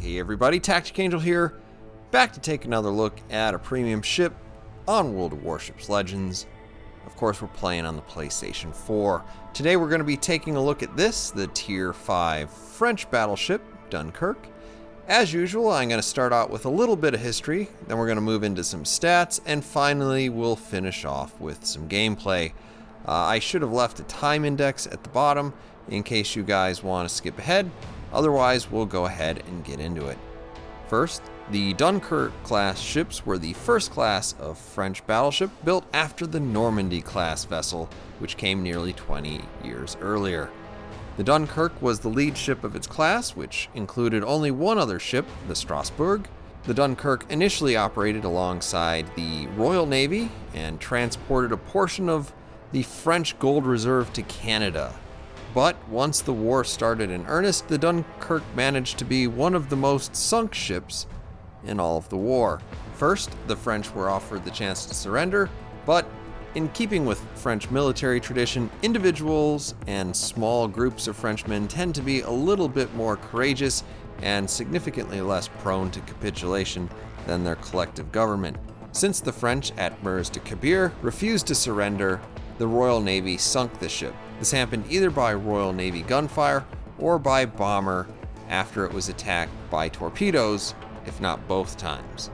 Hey everybody, Tactic Angel here, back to take another look at a premium ship on World of Warships Legends. Of course, we're playing on the PlayStation 4. Today we're going to be taking a look at this, the Tier 5 French battleship, Dunkerque. As usual, I'm going to start out with a little bit of history, then we're going to move into some stats, and finally we'll finish off with some gameplay. I should have left a time index at the bottom in case you guys want to skip ahead. Otherwise, we'll go ahead and get into it. First, the Dunkerque class ships were the first class of French battleship built after the Normandy class vessel, which came nearly 20 years earlier. The Dunkerque was the lead ship of its class, which included only one other ship, the Strasbourg. The Dunkerque initially operated alongside the Royal Navy and transported a portion of the French gold reserve to Canada. But once the war started in earnest, the Dunkerque managed to be one of the most sunk ships in all of the war. First, the French were offered the chance to surrender, but in keeping with French military tradition, individuals and small groups of Frenchmen tend to be a little bit more courageous and significantly less prone to capitulation than their collective government. Since the French at Mers de Cabir refused to surrender, the Royal Navy sunk the ship. This happened either by Royal Navy gunfire or by bomber after it was attacked by torpedoes, if not both times.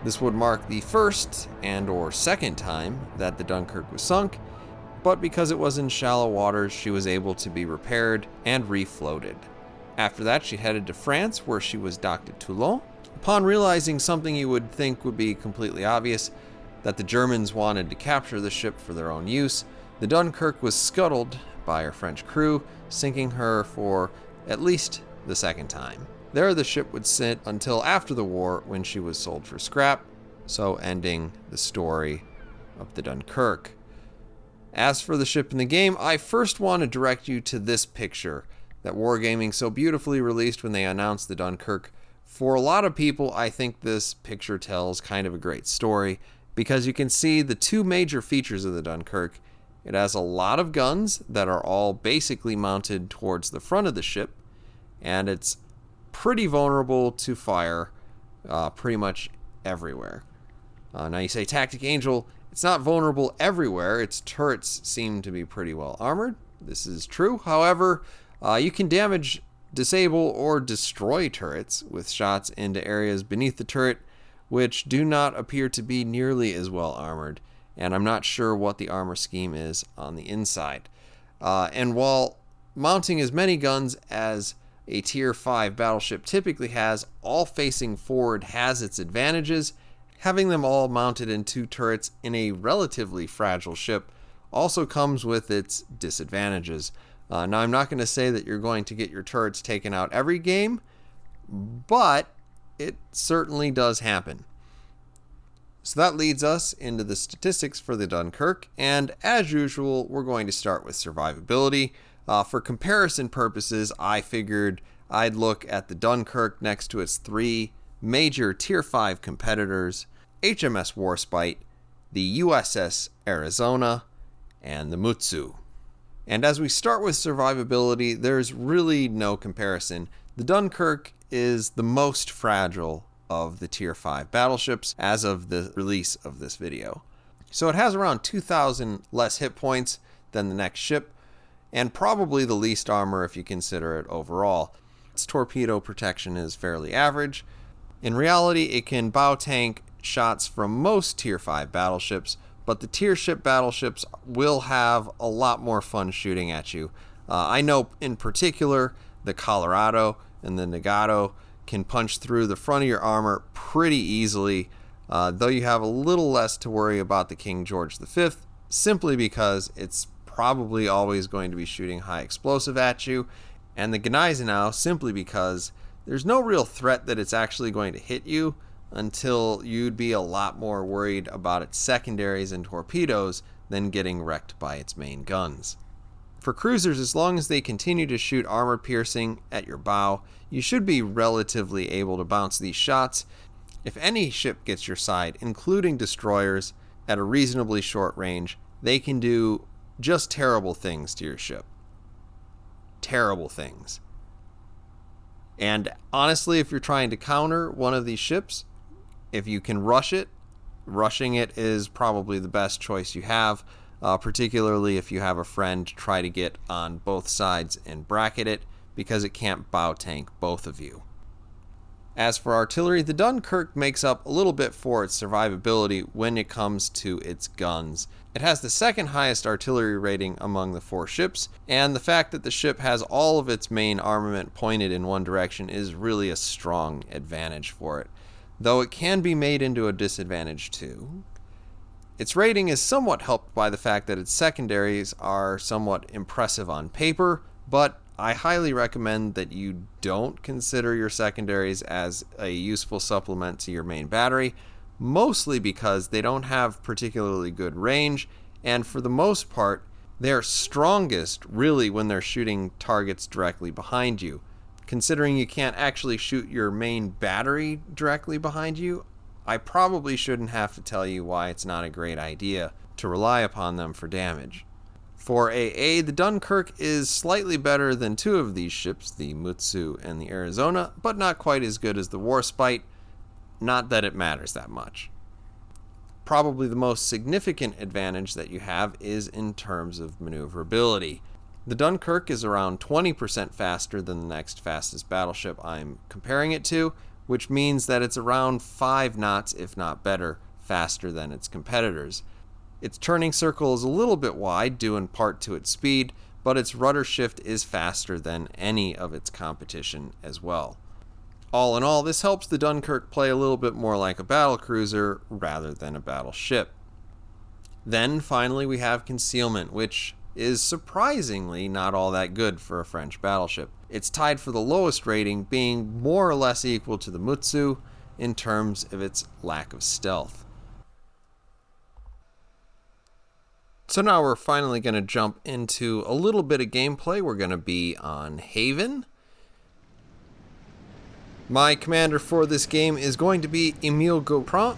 This would mark the first and or second time that the Dunkerque was sunk, but because it was in shallow waters, she was able to be repaired and refloated. After that, she headed to France, where she was docked at Toulon. Upon realizing something you would think would be completely obvious, that the Germans wanted to capture the ship for their own use, the Dunkerque was scuttled by her French crew, sinking her for at least the second time. There the ship would sit until after the war, when she was sold for scrap, so ending the story of the Dunkerque. As for the ship in the game, I first want to direct you to this picture that Wargaming so beautifully released when they announced the Dunkerque. For a lot of people, I think this picture tells kind of a great story, because you can see the two major features of the Dunkerque. It has a lot of guns that are all basically mounted towards the front of the ship, and it's pretty vulnerable to fire pretty much everywhere. Now you say, Tactic Angel, it's not vulnerable everywhere. Its turrets seem to be pretty well armored. This is true. However, you can damage, disable, or destroy turrets with shots into areas beneath the turret which do not appear to be nearly as well armored. And I'm not sure what the armor scheme is on the inside. And while mounting as many guns as a Tier 5 battleship typically has, all facing forward has its advantages, having them all mounted in two turrets in a relatively fragile ship also comes with its disadvantages. Now, I'm not going to say that you're going to get your turrets taken out every game, but it certainly does happen. So that leads us into the statistics for the Dunkerque, and as usual, we're going to start with survivability. For comparison purposes, I figured I'd look at the Dunkerque next to its three major Tier 5 competitors, HMS Warspite, the USS Arizona, and the Mutsu. And as we start with survivability, there's really no comparison. The Dunkerque is the most fragile of the Tier 5 battleships as of the release of this video. So it has around 2,000 less hit points than the next ship, and probably the least armor if you consider it overall. Its torpedo protection is fairly average. In reality, it can bow tank shots from most Tier 5 battleships, but the tier ship battleships will have a lot more fun shooting at you. I know in particular the Colorado and the Nagato can punch through the front of your armor pretty easily, though you have a little less to worry about the King George V, simply because it's probably always going to be shooting high explosive at you, and the Gneisenau simply because there's no real threat that it's actually going to hit you until you'd be a lot more worried about its secondaries and torpedoes than getting wrecked by its main guns. For cruisers, as long as they continue to shoot armor piercing at your bow, you should be relatively able to bounce these shots. If any ship gets your side, including destroyers, at a reasonably short range, they can do just terrible things to your ship. Terrible things. And honestly, if you're trying to counter one of these ships, if you can rush it, rushing it is probably the best choice you have, particularly if you have a friend to try to get on both sides and bracket it, because it can't bow tank both of you. As for artillery, the Dunkerque makes up a little bit for its survivability when it comes to its guns. It has the second highest artillery rating among the 4 ships, and the fact that the ship has all of its main armament pointed in one direction is really a strong advantage for it, though it can be made into a disadvantage too. Its rating is somewhat helped by the fact that its secondaries are somewhat impressive on paper, but I highly recommend that you don't consider your secondaries as a useful supplement to your main battery, mostly because they don't have particularly good range, and for the most part, they are strongest really when they're shooting targets directly behind you. Considering you can't actually shoot your main battery directly behind you, I probably shouldn't have to tell you why it's not a great idea to rely upon them for damage. For AA, the Dunkerque is slightly better than 2 of these ships, the Mutsu and the Arizona, but not quite as good as the Warspite. Not that it matters that much. Probably the most significant advantage that you have is in terms of maneuverability. The Dunkerque is around 20% faster than the next fastest battleship I'm comparing it to, which means that it's around 5 knots, if not better, faster than its competitors. Its turning circle is a little bit wide, due in part to its speed, but its rudder shift is faster than any of its competition as well. All in all, this helps the Dunkerque play a little bit more like a battlecruiser rather than a battleship. Then finally we have concealment, which is surprisingly not all that good for a French battleship. It's tied for the lowest rating, being more or less equal to the Mutsu in terms of its lack of stealth. So now we're finally going to jump into a little bit of gameplay. We're going to be on Haven. My commander for this game is going to be Emile Gauprin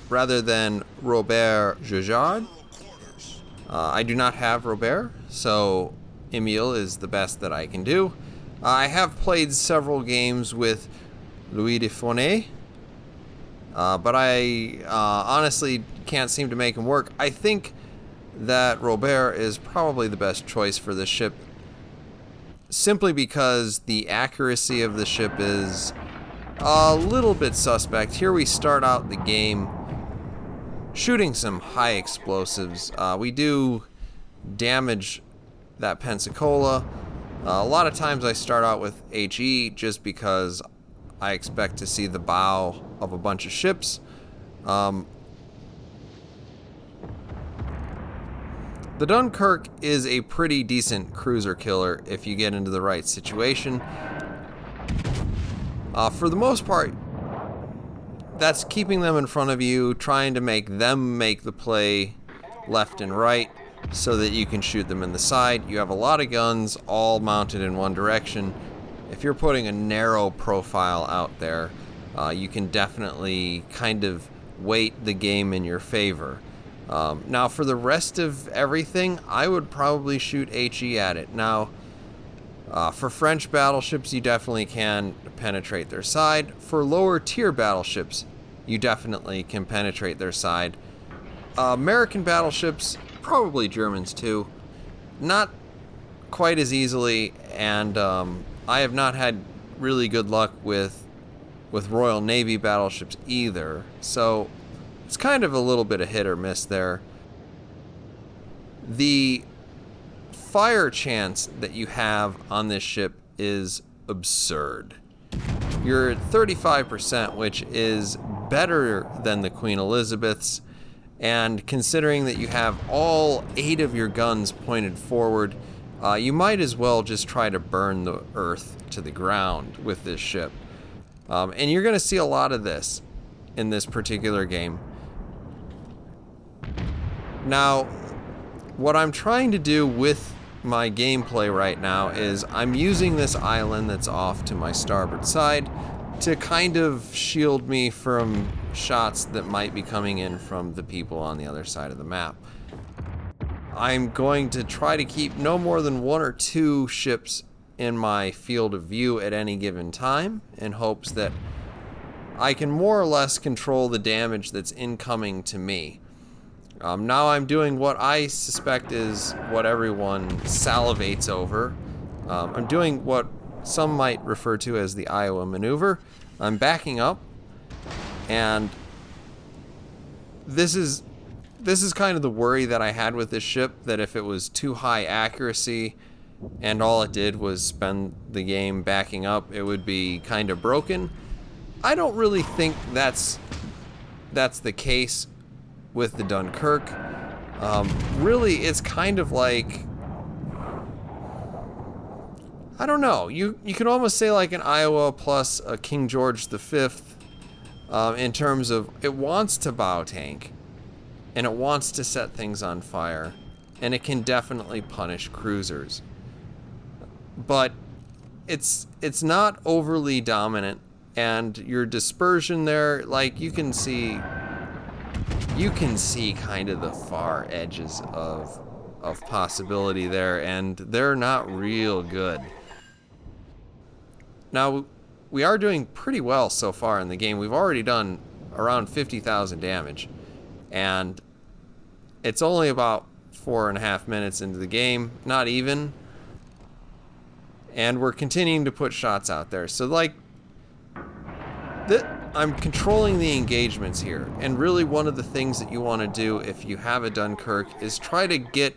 rather than Robert Jujard. I do not have Robert, so Emile is the best that I can do. I have played several games with Louis de Fournet, but I honestly can't seem to make him work. I think that Robert is probably the best choice for this ship, simply because the accuracy of the ship is a little bit suspect. Here we start out the game shooting some high explosives. We do damage that Pensacola. A lot of times I start out with HE just because I expect to see the bow of a bunch of ships. The Dunkerque is a pretty decent cruiser killer if you get into the right situation. For the most part, that's keeping them in front of you, trying to make them make the play left and right so that you can shoot them in the side. You have a lot of guns all mounted in one direction. If you're putting a narrow profile out there, you can definitely kind of weight the game in your favor. Now for the rest of everything, I would probably shoot HE at it. Now, for French battleships, you definitely can penetrate their side. For lower tier battleships, you definitely can penetrate their side. American battleships, probably Germans too, not quite as easily, and I have not had really good luck with Royal Navy battleships either, so it's kind of a little bit of hit or miss there. The fire chance that you have on this ship is absurd. You're at 35%, which is better than the Queen Elizabeth's, and considering that you have all 8 of your guns pointed forward, you might as well just try to burn the earth to the ground with this ship. And you're going to see a lot of this in this particular game. Now, what I'm trying to do with my gameplay right now is I'm using this island that's off to my starboard side to kind of shield me from shots that might be coming in from the people on the other side of the map. I'm going to try to keep no more than 1 or 2 ships in my field of view at any given time in hopes that I can more or less control the damage that's incoming to me. Now I'm doing what I suspect is what everyone salivates over. I'm doing what some might refer to as the Iowa maneuver. I'm backing up, and this is kind of the worry that I had with this ship, that if it was too high accuracy and all it did was spend the game backing up, it would be kind of broken. I don't really think that's the case with the Dunkirk. Really, it's kind of like, I don't know, you could almost say like an Iowa plus a King George V, in terms of it wants to bow tank, and it wants to set things on fire, and it can definitely punish cruisers. But it's not overly dominant, and your dispersion there, like you can see kind of the far edges of possibility there, and they're not real good. Now, we are doing pretty well so far in the game. We've already done around 50,000 damage, and it's only about 4.5 minutes into the game, not even, and we're continuing to put shots out there. So like, I'm controlling the engagements here, and really one of the things that you want to do if you have a Dunkirk is try to get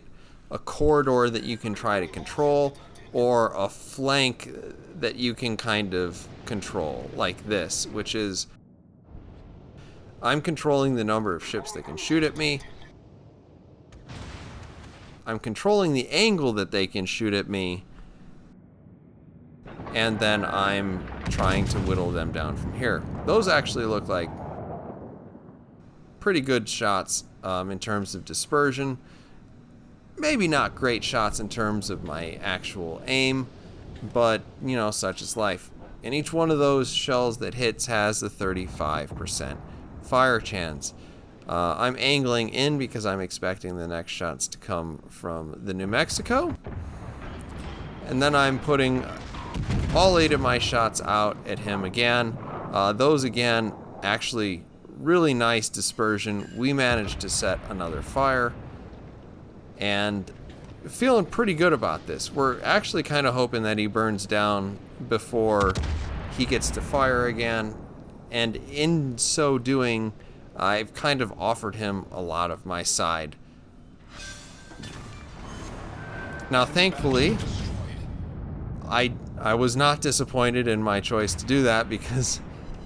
a corridor that you can try to control, or a flank that you can kind of control, like this, which is I'm controlling the number of ships that can shoot at me. I'm controlling the angle that they can shoot at me, and then I'm trying to whittle them down from here. Those actually look like pretty good shots in terms of dispersion. Maybe not great shots in terms of my actual aim, but, you know, such is life. And each one of those shells that hits has a 35% fire chance. I'm angling in because I'm expecting the next shots to come from the New Mexico. And then I'm putting all 8 of my shots out at him again. Those again, actually really nice dispersion. We managed to set another fire, and feeling pretty good about this. We're actually kind of hoping that he burns down before he gets to fire again, and in so doing, I've kind of offered him a lot of my side. Now, thankfully, I was not disappointed in my choice to do that, because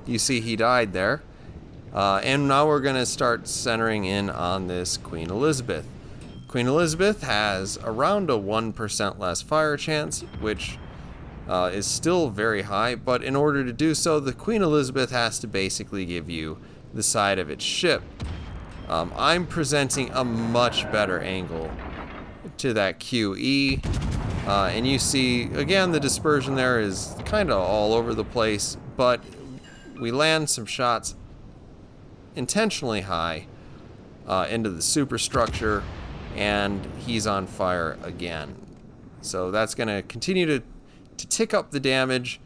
you see he died there. And now we're going to start centering in on this Queen Elizabeth. Queen Elizabeth has around a 1% less fire chance, which is still very high, but in order to do so, the Queen Elizabeth has to basically give you the side of its ship. I'm presenting a much better angle to that QE, and you see, again, the dispersion there is kind of all over the place, but we land some shots intentionally high into the superstructure, and he's on fire again. So that's going to continue to tick up the damage,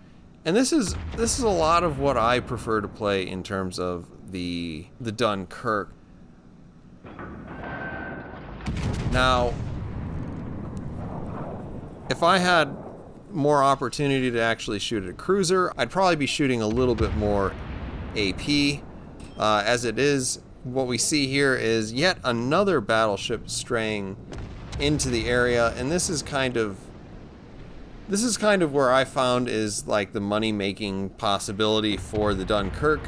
and this is a lot of what I prefer to play in terms of the Dunkirk. Now, if I had more opportunity to actually shoot at a cruiser, I'd probably be shooting a little bit more AP. As it is, what we see here is yet another battleship straying into the area, and this is kind of where I found is like the money-making possibility for the Dunkirk.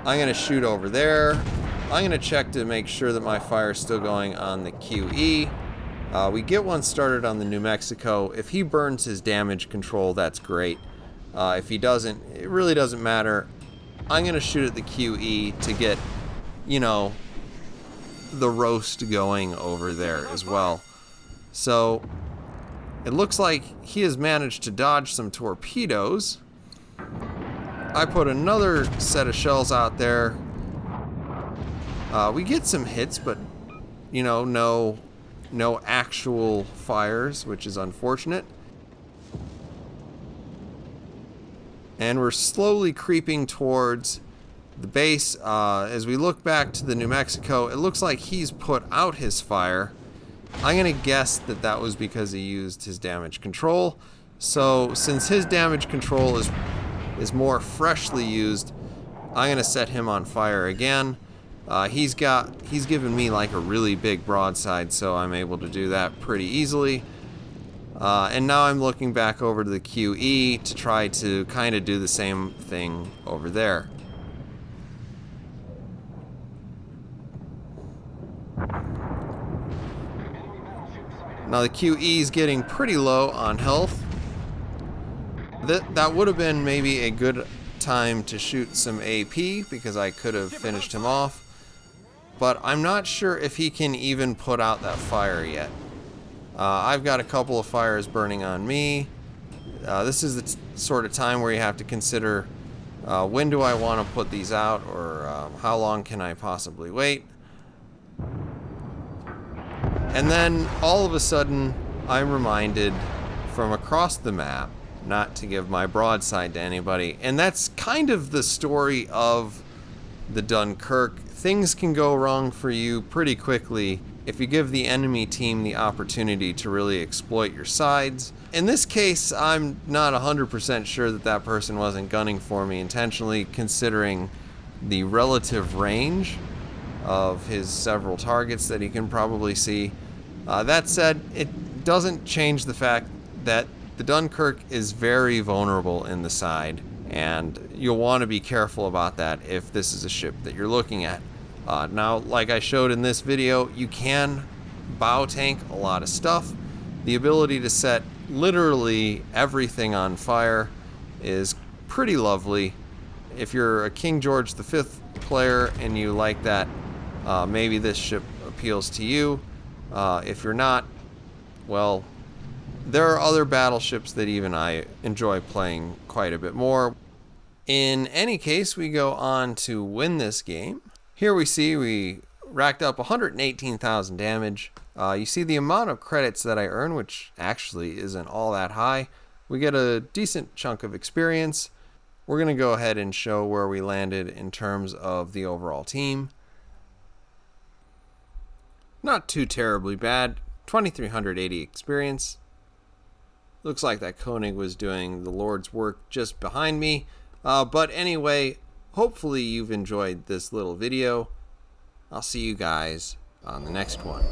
I'm going to shoot over there. I'm going to check to make sure that my fire is still going on the QE. We get one started on the New Mexico. If he burns his damage control, that's great. If he doesn't, it really doesn't matter. I'm going to shoot at the QE to get, you know, the roast going over there as well. So it looks like he has managed to dodge some torpedoes. I put another set of shells out there. We get some hits, but, you know, no no actual fires, which is unfortunate. And we're slowly creeping towards the base. As we look back to the New Mexico, it looks like he's put out his fire. I'm going to guess that that was because he used his damage control. So since his damage control is more freshly used, I'm going to set him on fire again. He's given me like a really big broadside, so I'm able to do that pretty easily. And now I'm looking back over to the QE to try to kind of do the same thing over there. Now the QE is getting pretty low on health. That would have been maybe a good time to shoot some AP because I could have finished him off. But I'm not sure if he can even put out that fire yet. I've got a couple of fires burning on me. This is the sort of time where you have to consider when do I want to put these out, or how long can I possibly wait. And then all of a sudden I'm reminded from across the map not to give my broadside to anybody. And that's kind of the story of the Dunkirk. Things can go wrong for you pretty quickly if you give the enemy team the opportunity to really exploit your sides. In this case, I'm not 100% sure that that person wasn't gunning for me intentionally, considering the relative range of his several targets that he can probably see. That said, it doesn't change the fact that the Dunkirk is very vulnerable in the side, and you'll want to be careful about that if this is a ship that you're looking at. Now, like I showed in this video, you can bow tank a lot of stuff. The ability to set literally everything on fire is pretty lovely. If you're a King George V player and you like that, maybe this ship appeals to you. If you're not, well, there are other battleships that even I enjoy playing quite a bit more. In any case, we go on to win this game. Here we see we racked up 118,000 damage. You see the amount of credits that I earn, which actually isn't all that high. We get a decent chunk of experience. We're going to go ahead and show where we landed in terms of the overall team. Not too terribly bad. 2,380 experience. Looks like that Koenig was doing the Lord's work just behind me. But anyway, hopefully you've enjoyed this little video. I'll see you guys on the next one.